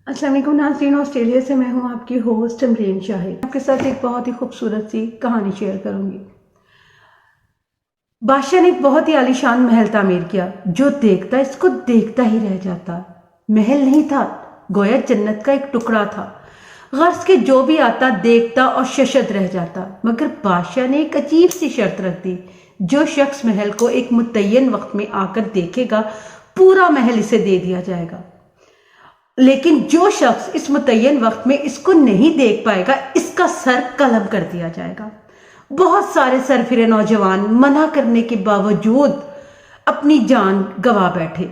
السلام علیکم ناظرین، آسٹریلیا سے میں ہوں آپ کی ہوسٹ امرین شاہد۔ آپ کے ساتھ ایک بہت ہی خوبصورت سی کہانی شیئر کروں گی۔ بادشاہ نے ایک بہت ہی عالیشان محل تعمیر کیا جو دیکھتا اس کو دیکھتا ہی رہ جاتا۔ محل نہیں تھا، گویا جنت کا ایک ٹکڑا تھا۔ غرض کے جو بھی آتا دیکھتا اور ششد رہ جاتا، مگر بادشاہ نے ایک عجیب سی شرط رکھ دی، جو شخص محل کو ایک متعین وقت میں آ کر دیکھے گا پورا محل اسے دے دیا جائے گا، لیکن جو شخص اس متعین وقت میں اس کو نہیں دیکھ پائے گا اس کا سر قلم کر دیا جائے گا۔ بہت سارے سرفرے نوجوان منع کرنے کے باوجود اپنی جان گوا بیٹھے۔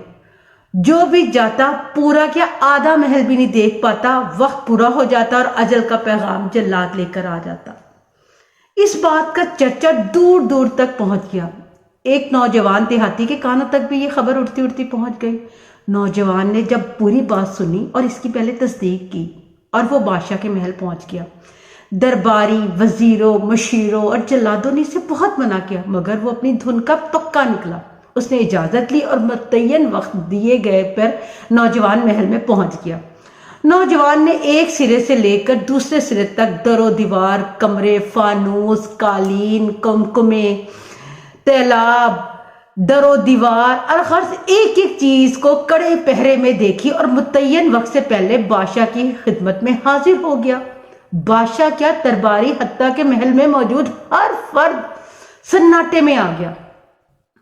جو بھی جاتا پورا کیا آدھا محل بھی نہیں دیکھ پاتا، وقت پورا ہو جاتا اور اجل کا پیغام جلاد لے کر آ جاتا۔ اس بات کا چرچا دور دور تک پہنچ گیا۔ ایک نوجوان دیہاتی کے کانوں تک بھی یہ خبر اڑتی اڑتی پہنچ گئی۔ نوجوان نے جب پوری بات سنی اور اس کی پہلے تصدیق کی اور وہ بادشاہ کے محل پہنچ گیا۔ درباری، وزیروں، مشیروں اور جلادوں نے اسے بہت منع کیا، مگر وہ اپنی دھن کا پکا نکلا۔ اس نے اجازت لی اور متعین وقت دیے گئے پر نوجوان محل میں پہنچ گیا۔ نوجوان نے ایک سرے سے لے کر دوسرے سرے تک در و دیوار، کمرے، فانوس، قالین، کمکمے، تیلاب، در و دیوار اور غرض ایک ایک چیز کو کڑے پہرے میں دیکھی اور متعین وقت سے پہلے بادشاہ کی خدمت میں حاضر ہو گیا۔ بادشاہ کیا، درباری حتیٰ کہ محل میں موجود ہر فرد سناٹے میں آ گیا۔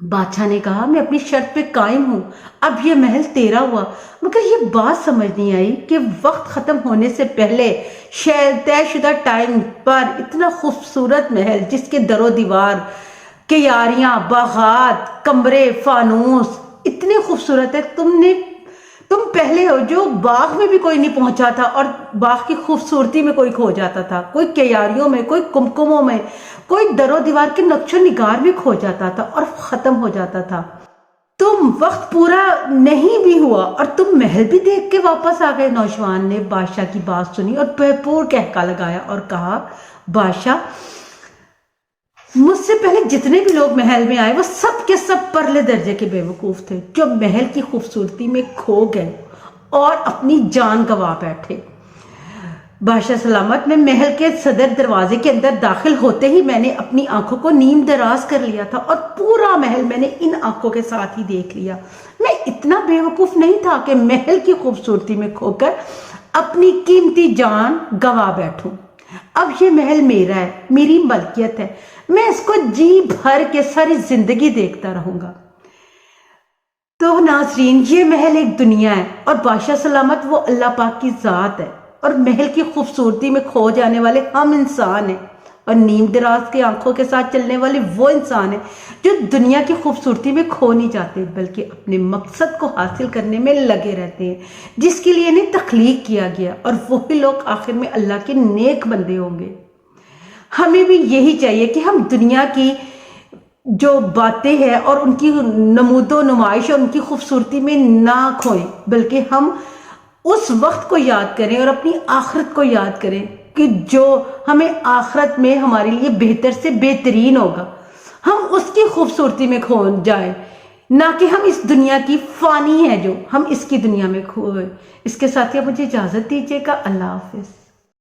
بادشاہ نے کہا، میں اپنی شرط پہ قائم ہوں، اب یہ محل تیرا ہوا، مگر یہ بات سمجھ نہیں آئی کہ وقت ختم ہونے سے پہلے طے شدہ ٹائم پر اتنا خوبصورت محل جس کے در و دیوار، کیاریاں، باغات، کمرے، فانوس اتنے خوبصورت ہے، تم پہلے ہو جو باغ میں بھی کوئی نہیں پہنچا تھا اور باغ کی خوبصورتی میں کوئی کھو جاتا تھا، کوئی کیاریوں میں، کوئی کمکموں میں، کوئی در و دیوار کے نقش و نگار میں کھو جاتا تھا اور ختم ہو جاتا تھا۔ تم وقت پورا نہیں بھی ہوا اور تم محل بھی دیکھ کے واپس آ گئے۔ نوجوان نے بادشاہ کی بات سنی اور بھرپور کہکا لگایا اور کہا، بادشاہ، مجھ سے پہلے جتنے بھی لوگ محل میں آئے وہ سب کے سب پرلے درجے کے بے وقوف تھے، جو محل کی خوبصورتی میں کھو گئے اور اپنی جان گوا بیٹھے۔ بادشاہ سلامت، میں محل کے صدر دروازے کے اندر داخل ہوتے ہی میں نے اپنی آنکھوں کو نیم دراز کر لیا تھا اور پورا محل میں نے ان آنکھوں کے ساتھ ہی دیکھ لیا۔ میں اتنا بے وقوف نہیں تھا کہ محل کی خوبصورتی میں کھو کر اپنی قیمتی جان گوا بیٹھوں۔ اب یہ محل میرا ہے، میری ملکیت ہے، میں اس کو جی بھر کے ساری زندگی دیکھتا رہوں گا۔ تو ناظرین، یہ محل ایک دنیا ہے اور بادشاہ سلامت وہ اللہ پاک کی ذات ہے، اور محل کی خوبصورتی میں کھو جانے والے ہم انسان ہیں، اور نیم دراز کی آنکھوں کے ساتھ چلنے والے وہ انسان ہیں جو دنیا کی خوبصورتی میں کھو نہیں جاتے بلکہ اپنے مقصد کو حاصل کرنے میں لگے رہتے ہیں جس کے لیے انہیں تخلیق کیا گیا، اور وہی لوگ آخر میں اللہ کے نیک بندے ہوں گے۔ ہمیں بھی یہی چاہیے کہ ہم دنیا کی جو باتیں ہیں اور ان کی نمود و نمائش اور ان کی خوبصورتی میں نہ کھوئیں، بلکہ ہم اس وقت کو یاد کریں اور اپنی آخرت کو یاد کریں کہ جو ہمیں آخرت میں ہمارے لیے بہتر سے بہترین ہوگا، ہم اس کی خوبصورتی میں کھو جائیں، نہ کہ ہم اس دنیا کی فانی ہے جو ہم اس کی دنیا میں کھوئے۔ اس کے ساتھ ہی مجھے اجازت دیجیے گا۔ اللہ حافظ۔